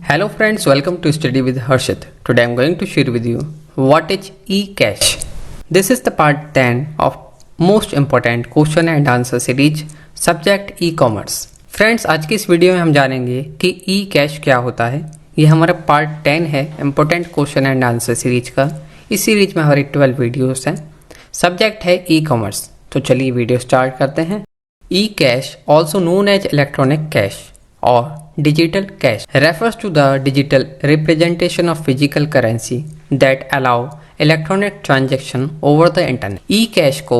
Hello friends, welcome to Study with Harshit. Today I am going to share with you what is eCash. This is the part 10 of most important question and answer series subject e-commerce. Friends, आज की इस video में हम जानेंगे कि eCash क्या होता है। ये हमारा पार्ट 10 है important question and answer series का। इस सीरीज में हमारे 12 वीडियोस हैं। सब्जेक्ट है ई-कॉमर्स। तो चलिए वीडियो स्टार्ट करते हैं। eCash, also known as electronic cash or digital cash, refers to the digital representation of physical currency that allow electronic transaction over the internet. eCash को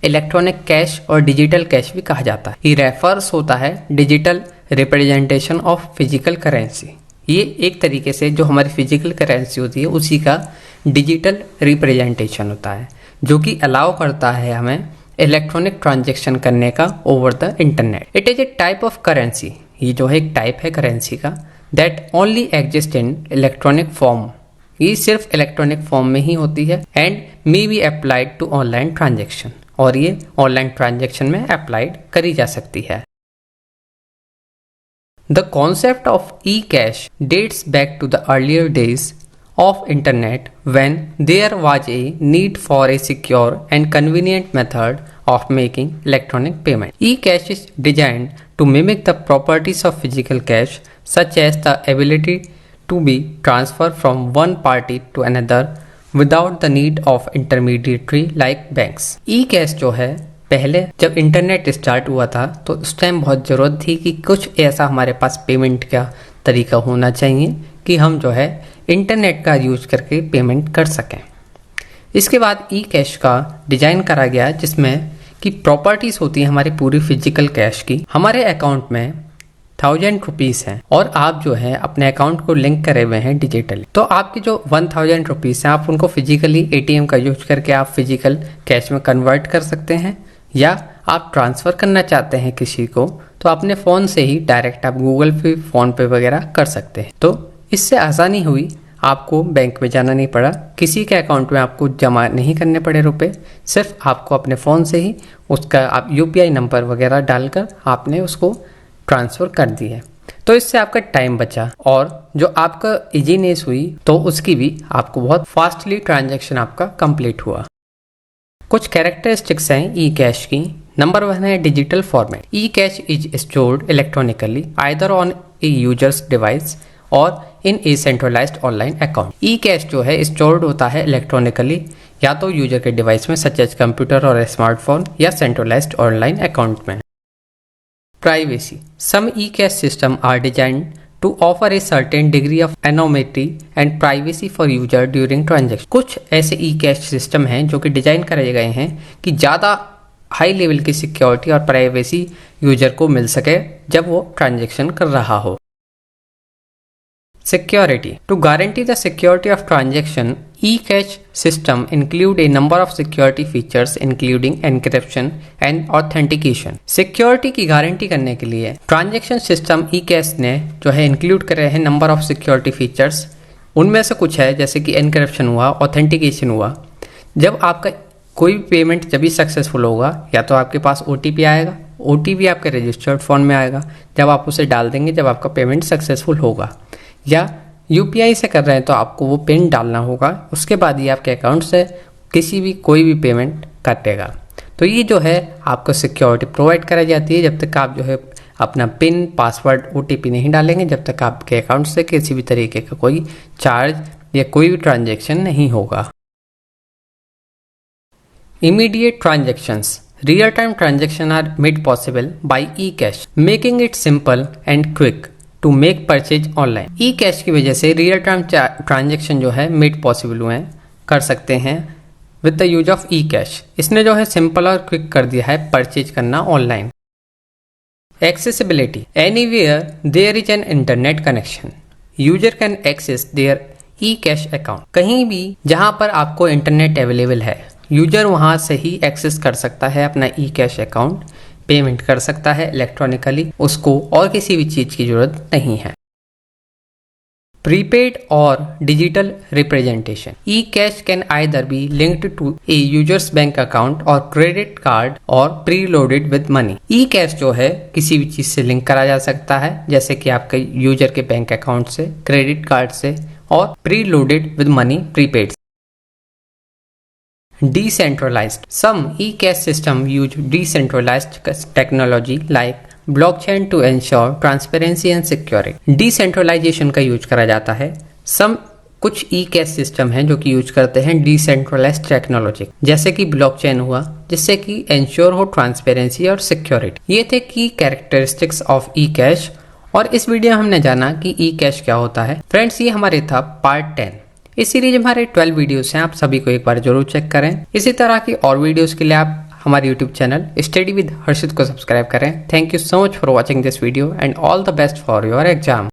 electronic cash और digital cash भी कहा जाता है। ये refers होता है digital representation of physical currency. ये एक तरीके से जो हमारी फिजिकल करेंसी होती है उसी का डिजिटल रिप्रेजेंटेशन होता है, जो कि अलाउ करता है हमें इलेक्ट्रॉनिक ट्रांजेक्शन करने का over the internet. It is a type of currency. ये जो है एक टाइप है करेंसी का that only exist in electronic form. ये सिर्फ इलेक्ट्रॉनिक फॉर्म में ही होती है and may be applied to online transaction, और ये ऑनलाइन ट्रांजेक्शन में अप्लाइड करी जा सकती है। The concept of e cash dates back to the earlier days of internet when there was a need for a secure and convenient method of making electronic payment. eCash is designed to mimic the properties of physical cash, such as the ability to be transferred from one party to another without the need of intermediary like banks. eCash जो है पहले जब internet start हुआ था तो उस time बहुत ज़रूरत थी कि कुछ ऐसा हमारे पास पेमेंट का तरीका होना चाहिए कि हम जो है इंटरनेट का यूज करके पेमेंट कर सकें। इसके बाद ई कैश का डिज़ाइन करा गया जिसमें कि प्रॉपर्टीज़ होती हैं हमारी पूरी फिजिकल कैश की। हमारे अकाउंट में 1000 रुपीज़ हैं और आप जो है अपने अकाउंट को लिंक करे हुए हैं डिजिटली, तो आपके जो 1000 रुपीज़ हैं आप उनको फिजिकली एटीएम का यूज करके आप फिजिकल कैश में कन्वर्ट कर सकते हैं, या आप ट्रांसफ़र करना चाहते हैं किसी को तो अपने फ़ोन से ही डायरेक्ट आप गूगल पे, फ़ोन पे वगैरह कर सकते हैं। तो इससे आसानी हुई, आपको बैंक में जाना नहीं पड़ा, किसी के अकाउंट में आपको जमा नहीं करने पड़े रुपए, सिर्फ आपको अपने फ़ोन से ही उसका आप यूपीआई नंबर वगैरह डालकर आपने उसको ट्रांसफ़र कर दिया। तो इससे आपका टाइम बचा और जो आपका इजीनेस हुई तो उसकी भी आपको बहुत फास्टली ट्रांजैक्शन आपका कंप्लीट हुआ। कुछ कैरेक्टरिस्टिक्स हैं ई कैश की। नंबर 1 है digital format. E cash is stored electronically either on A users device और इन ए सेंट्रलाइज्ड ऑनलाइन अकाउंट। ई कैश जो है स्टोर्ड होता है इलेक्ट्रॉनिकली या तो यूजर के डिवाइस में सच एज कंप्यूटर और स्मार्टफोन या सेंट्रलाइज्ड ऑनलाइन अकाउंट में। Privacy. Some e cash system are designed to offer a certain degree of anonymity and privacy for user during transaction. कुछ ऐसे ई कैश सिस्टम हैं जो कि डिजाइन करे गए हैं कि ज़्यादा हाई लेवल की सिक्योरिटी और प्राइवेसी यूजर को मिल सके जब वो ट्रांजेक्शन कर रहा हो। Security. To guarantee the security of transaction, eCash system include a number of security features including encryption and authentication. Security की गारंटी करने के लिए ट्रांजेक्शन सिस्टम eCash ने जो है इंक्लूड करे हैं नंबर ऑफ सिक्योरिटी फीचर्स। उनमें से कुछ है जैसे कि एनक्रिप्शन हुआ, ऑथेंटिकेशन हुआ। जब आपका कोई भी पेमेंट जब भी सक्सेसफुल होगा या तो आपके पास OTP आएगा, OTP आपके रजिस्टर्ड फ़ोन में आएगा जब आप उसे डाल देंगे जब आपका पेमेंट सक्सेसफुल होगा, या यूपीआई से कर रहे हैं तो आपको वो पिन डालना होगा, उसके बाद ही आपके अकाउंट से किसी भी कोई भी पेमेंट कटेगा। तो ये जो है आपको सिक्योरिटी प्रोवाइड कराई जाती है जब तक आप जो है अपना पिन, पासवर्ड, OTP नहीं डालेंगे, जब तक आपके अकाउंट से किसी भी तरीके का कोई चार्ज या कोई भी ट्रांजेक्शन नहीं होगा। Immediate transactions. Real time transaction are made possible by e cash, making it simple and quick to make purchase online. E cash की वजह से रियल टाइम ट्रांजेक्शन जो है मेड पॉसिबल हुए हैं, कर सकते हैं with the use of e cash. इसने जो है सिंपल और क्विक कर दिया है परचेज करना online. Accessibility. Anywhere there is an internet connection, user can access their e cash account. कहीं भी जहां पर आपको इंटरनेट अवेलेबल है, यूजर वहां से ही एक्सेस कर सकता है अपना ई कैश अकाउंट, पेमेंट कर सकता है इलेक्ट्रॉनिकली, उसको और किसी भी चीज़ की ज़रूरत नहीं है। Prepaid or digital representation. eCash can either be linked to a user's bank account or credit card or preloaded with money. eCash जो है किसी भी चीज से लिंक करा जा सकता है, जैसे कि आपके यूजर के बैंक अकाउंट से, क्रेडिट कार्ड से और preloaded with money prepaid. Decentralized. Some eCash system use decentralized technology like blockchain to ensure transparency and security. Decentralization का यूज करा जाता है. कुछ ई कैश सिस्टम हैं जो कि यूज करते हैं डिसेंट्रलाइज्ड टेक्नोलॉजी, जैसे कि ब्लॉकचेन हुआ, जिससे कि इंश्योर हो ट्रांसपेरेंसी और सिक्योरिटी. ये थे की कैरेक्टरिस्टिक्स ऑफ ई कैश, और इस वीडियो में हमने जाना कि ई कैश क्या होता है. फ्रेंड्स, ये हमारे था पार्ट 10. इस सीरीज में हमारे 12 वीडियोस हैं, आप सभी को एक बार जरूर चेक करें. इसी तरह की और वीडियोस के लिए आप हमारे यूट्यूब चैनल स्टडी विद हर्षित को सब्सक्राइब करें. Thank you so much for watching this video and all the best for your exam.